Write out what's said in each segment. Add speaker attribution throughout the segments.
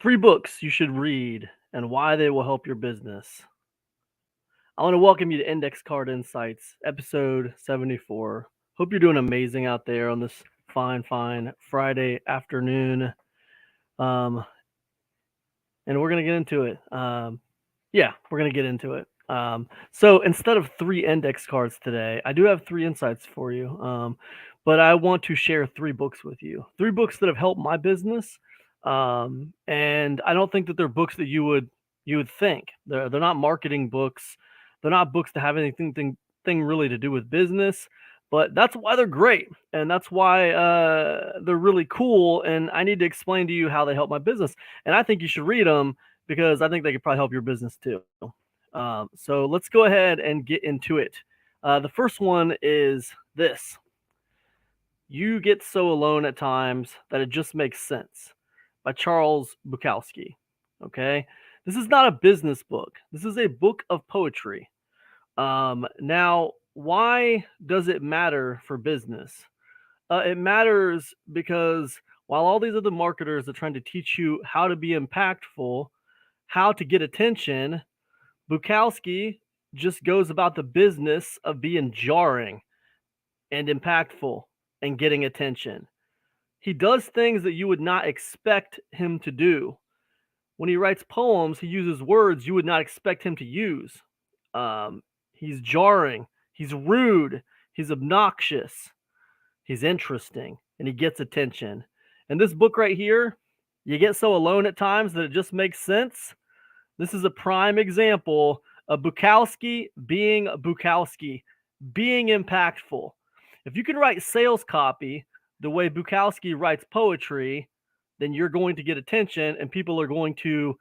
Speaker 1: Three books you should read and why they will help your business. I want to welcome you to Index Card Insights, episode 74. Hope you're doing amazing out there on this fine Friday afternoon. Um, and we're going to get into it. We're going to get into it. So instead of three index cards today, I do have three insights for you. But I want to share three books with you. Three books that have helped my business. And I don't think that they're books that you would think. They're not marketing books. They're not books that have anything really to do with business. But that's why they're great, and that's why they're really cool. And I need to explain to you how they help my business. And I think you should read them because I think they could probably help your business too. So let's go ahead and get into it. The first one is this. You Get So Alone at Times That It Just Makes Sense by Charles Bukowski. Okay. This is not a business book. This is a book of poetry. Now, why does it matter for business? It matters because while all these other marketers are trying to teach you how to be impactful, how to get attention, Bukowski just goes about the business of being jarring and impactful and getting attention. He does things that you would not expect him to do. When he writes poems, he uses words you would not expect him to use. He's jarring, he's rude, he's obnoxious, he's interesting, and he gets attention. And this book right here, You Get So Alone at Times That It Just Makes Sense. This is a prime example of Bukowski, being impactful. If you can write sales copy the way Bukowski writes poetry, then you're going to get attention and people are going to,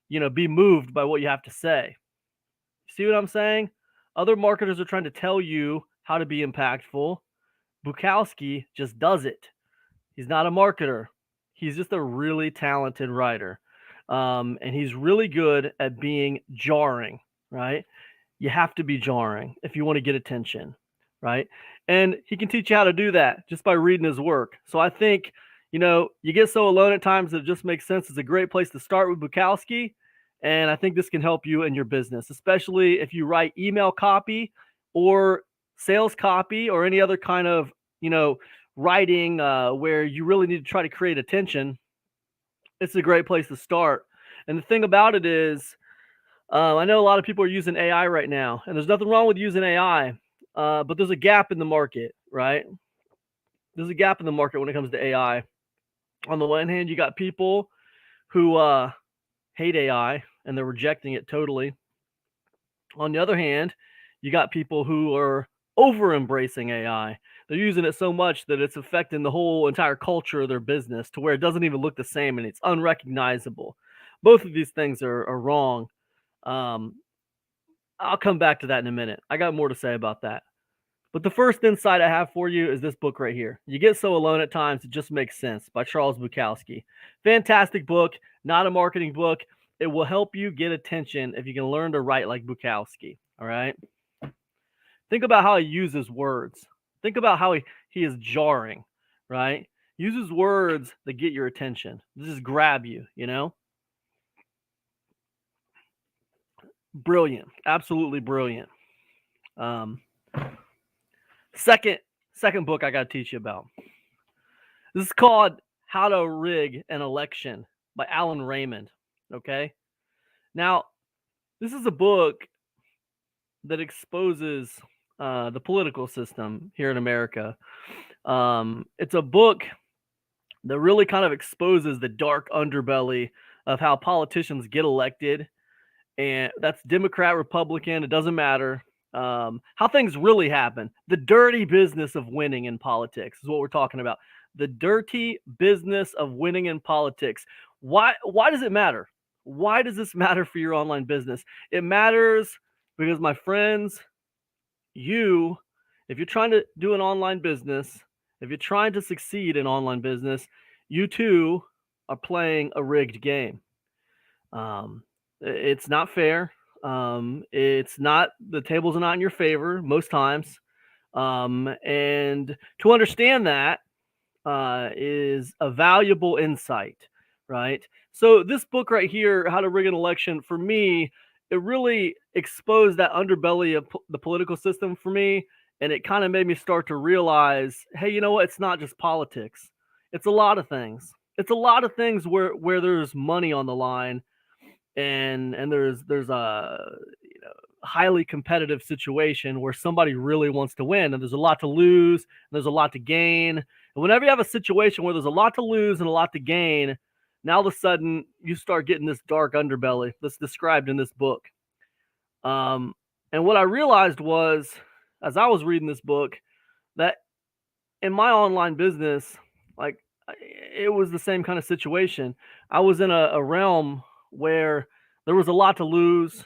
Speaker 1: be moved by what you have to say. See what I'm saying? Other marketers are trying to tell you how to be impactful. Bukowski just does it. He's not a marketer. He's just a really talented writer. And he's really good at being jarring, right? You have to be jarring if you want to get attention, right? And he can teach you how to do that just by reading his work. So I think, You Get So Alone at Times That It Just Makes Sense is a great place to start with Bukowski. And I think this can help you in your business, especially if you write email copy or sales copy or any other kind of, writing where you really need to try to create attention. It's a great place to start. And the thing about it is, I know a lot of people are using AI right now, and there's nothing wrong with using AI, but there's a gap in the market, right? There's a gap in the market when it comes to AI. On the one hand, you got people who hate AI and they're rejecting it totally. On the other hand, you got people who are over embracing AI. They're using it so much that it's affecting the whole entire culture of their business to where it doesn't even look the same and it's unrecognizable. Both of these things are wrong. I'll come back to that in a minute. I got more to say about that. But the first insight I have for you is this book right here. You Get So Alone at Times It Just Makes Sense by Charles Bukowski. Fantastic book, not a marketing book. It will help you get attention if you can learn to write like Bukowski, all right? Think about how he uses words. Think about how he is jarring, right? Uses words that get your attention, just grab you, Brilliant, absolutely brilliant. Second book I got to teach you about. This is called How to Rig an Election by Alan Raymond. Okay. Now, this is a book that exposes the political system here in America. It's a book that really kind of exposes the dark underbelly of how politicians get elected. And that's Democrat, Republican, it doesn't matter. How things really happen. The dirty business of winning in politics is what we're talking about. The dirty business of winning in politics. Why does it matter? Why does this matter for your online business? It matters because, my friends, if you're trying to do an online business, if you're trying to succeed in online business, you too are playing a rigged game. It's not fair. It's not, the tables are not in your favor most times. And to understand that is a valuable insight, right? So this book right here, How to Rig an Election, for me, it really exposed that underbelly of the political system for me, and it kind of made me start to realize, hey, you know what? It's not just politics. It's a lot of things. It's a lot of things where there's money on the line, and there's a highly competitive situation where somebody really wants to win, and there's a lot to lose, and there's a lot to gain. And whenever you have a situation where there's a lot to lose and a lot to gain, now all of a sudden you start getting this dark underbelly that's described in this book. And what I realized was, as I was reading this book, that in my online business, like, it was the same kind of situation. I was in a realm where there was a lot to lose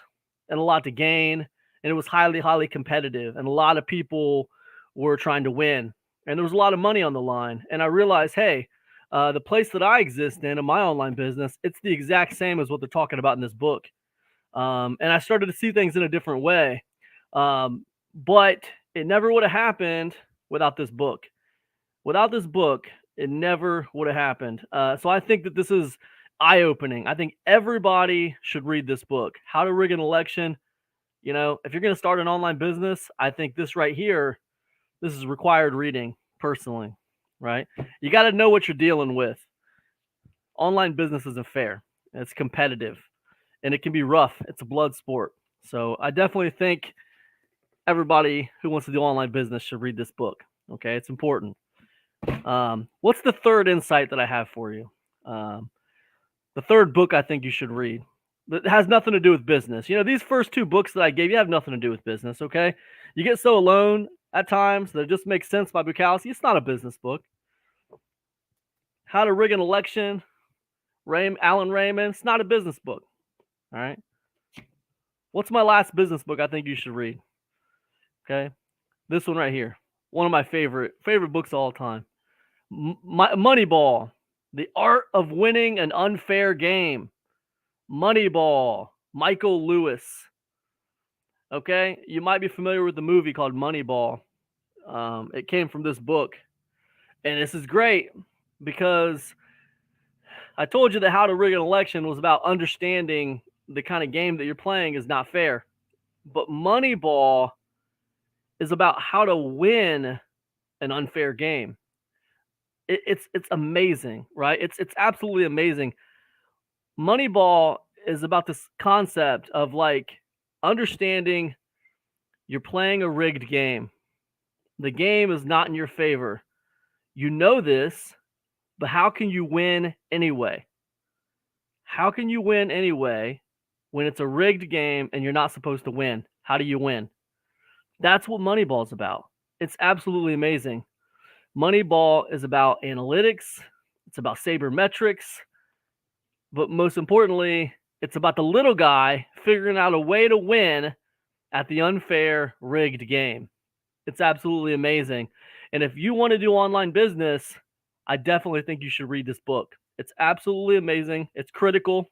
Speaker 1: and a lot to gain, and it was highly, highly competitive, and a lot of people were trying to win, and there was a lot of money on the line. And I realized, hey, the place that I exist in my online business, it's the exact same as what they're talking about in this book. And I started to see things in a different way. But it never would have happened without this book. Without this book, it never would have happened. So I think that this is eye-opening. I think everybody should read this book, How to Rig an Election. You know, if you're going to start an online business, I think this right here, this is required reading personally, right? You got to know what you're dealing with. Online business isn't fair. It's competitive, and it can be rough. It's a blood sport. So I definitely think everybody who wants to do online business should read this book. Okay, it's important. What's the third insight that I have for you? The third book I think you should read that has nothing to do with business. You know, these first two books that I gave you have nothing to do with business, okay? You Get So Alone at times that it just makes sense by Bukowski. It's not a business book. How to Rig an Election, Alan Raymond. It's not a business book. All right. What's my last business book I think you should read? Okay. This one right here. One of my favorite books of all time. Moneyball, The Art of Winning an Unfair Game. Moneyball, Michael Lewis. Okay, you might be familiar with the movie called Moneyball. It came from this book, and this is great because I told you that How to Rig an Election was about understanding the kind of game that you're playing is not fair, but Moneyball is about how to win an unfair game. It's amazing, right? It's absolutely amazing. Moneyball is about this concept of like understanding you're playing a rigged game. The game is not in your favor. You know this, but how can you win anyway? How can you win anyway when it's a rigged game and you're not supposed to win? How do you win? That's what Moneyball is about. It's absolutely amazing. Moneyball is about analytics. It's about sabermetrics. But most importantly, it's about the little guy figuring out a way to win at the unfair, rigged game. It's absolutely amazing. And if you want to do online business, I definitely think you should read this book. It's absolutely amazing. It's critical.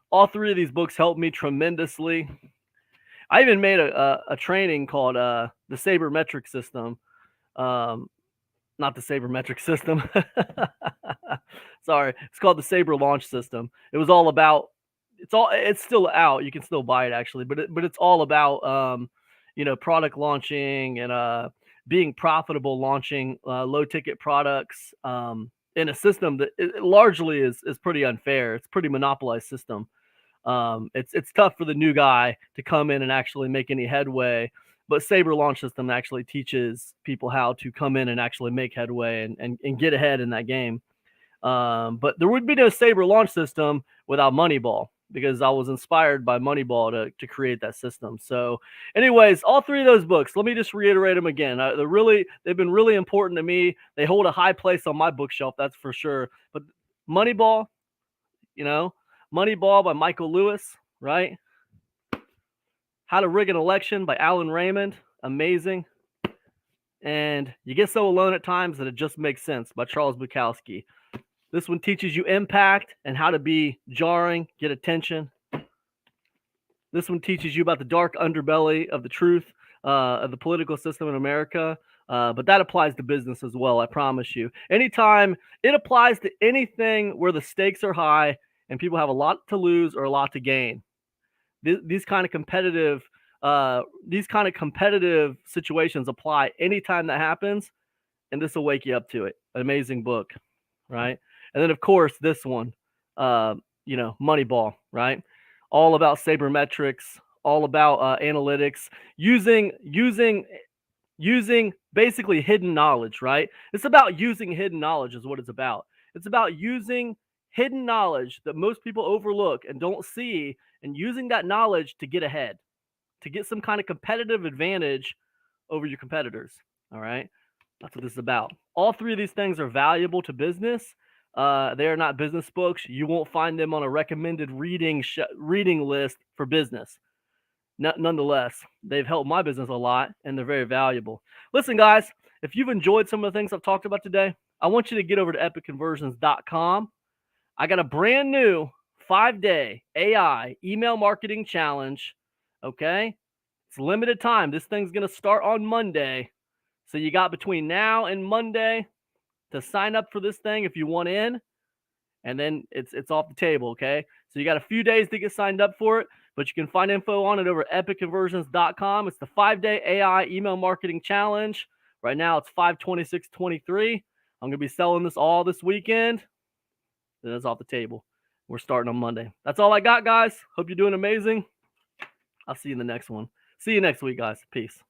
Speaker 1: All three of these books helped me tremendously. I even made a training called the Sabermetric System. Not the Sabermetric System. Sorry, it's called the Saber Launch System. It was all about. It's still out. You can still buy it actually, but it's all about product launching and being profitable, launching low ticket products in a system that largely is pretty unfair. It's a pretty monopolized system. It's tough for the new guy to come in and actually make any headway. But Saber Launch System actually teaches people how to come in and actually make headway and get ahead in that game. But there would be no Saber Launch System without Moneyball, because I was inspired by Moneyball to create that system. So anyways, all three of those books, let me just reiterate them again. They've been really important to me. They hold a high place on my bookshelf, that's for sure. But Moneyball, Moneyball by Michael Lewis, right? How to Rig an Election by Alan Raymond, amazing. And You Get So Alone at Times That It Just Makes Sense by Charles Bukowski. This one teaches you impact and how to be jarring, get attention. This one teaches you about the dark underbelly of the truth of the political system in America. But that applies to business as well, I promise you. Anytime it applies to anything where the stakes are high and people have a lot to lose or a lot to gain. These kind of competitive situations apply anytime that happens, and this will wake you up to it. An amazing book, right? And then of course this one, Moneyball, right? All about sabermetrics, all about analytics, using basically hidden knowledge, right? It's about using hidden knowledge is what it's about. It's about using hidden knowledge that most people overlook and don't see, and using that knowledge to get ahead, to get some kind of competitive advantage over your competitors. All right. That's what this is about. All three of these things are valuable to business. They are not business books. You won't find them on a recommended reading list for business. Nonetheless, they've helped my business a lot, and they're very valuable. Listen, guys, if you've enjoyed some of the things I've talked about today, I want you to get over to epicconversions.com. I got a brand new 5-day AI email marketing challenge. Okay. It's limited time. This thing's going to start on Monday. So you got between now and Monday to sign up for this thing if you want in. And then it's off the table, okay? So you got a few days to get signed up for it, but you can find info on it over at epicconversions.com. It's the 5-day AI email marketing challenge. Right now it's $526.23. I'm going to be selling this all this weekend. Then it's off the table. We're starting on Monday. That's all I got, guys. Hope you're doing amazing. I'll see you in the next one. See you next week, guys. Peace.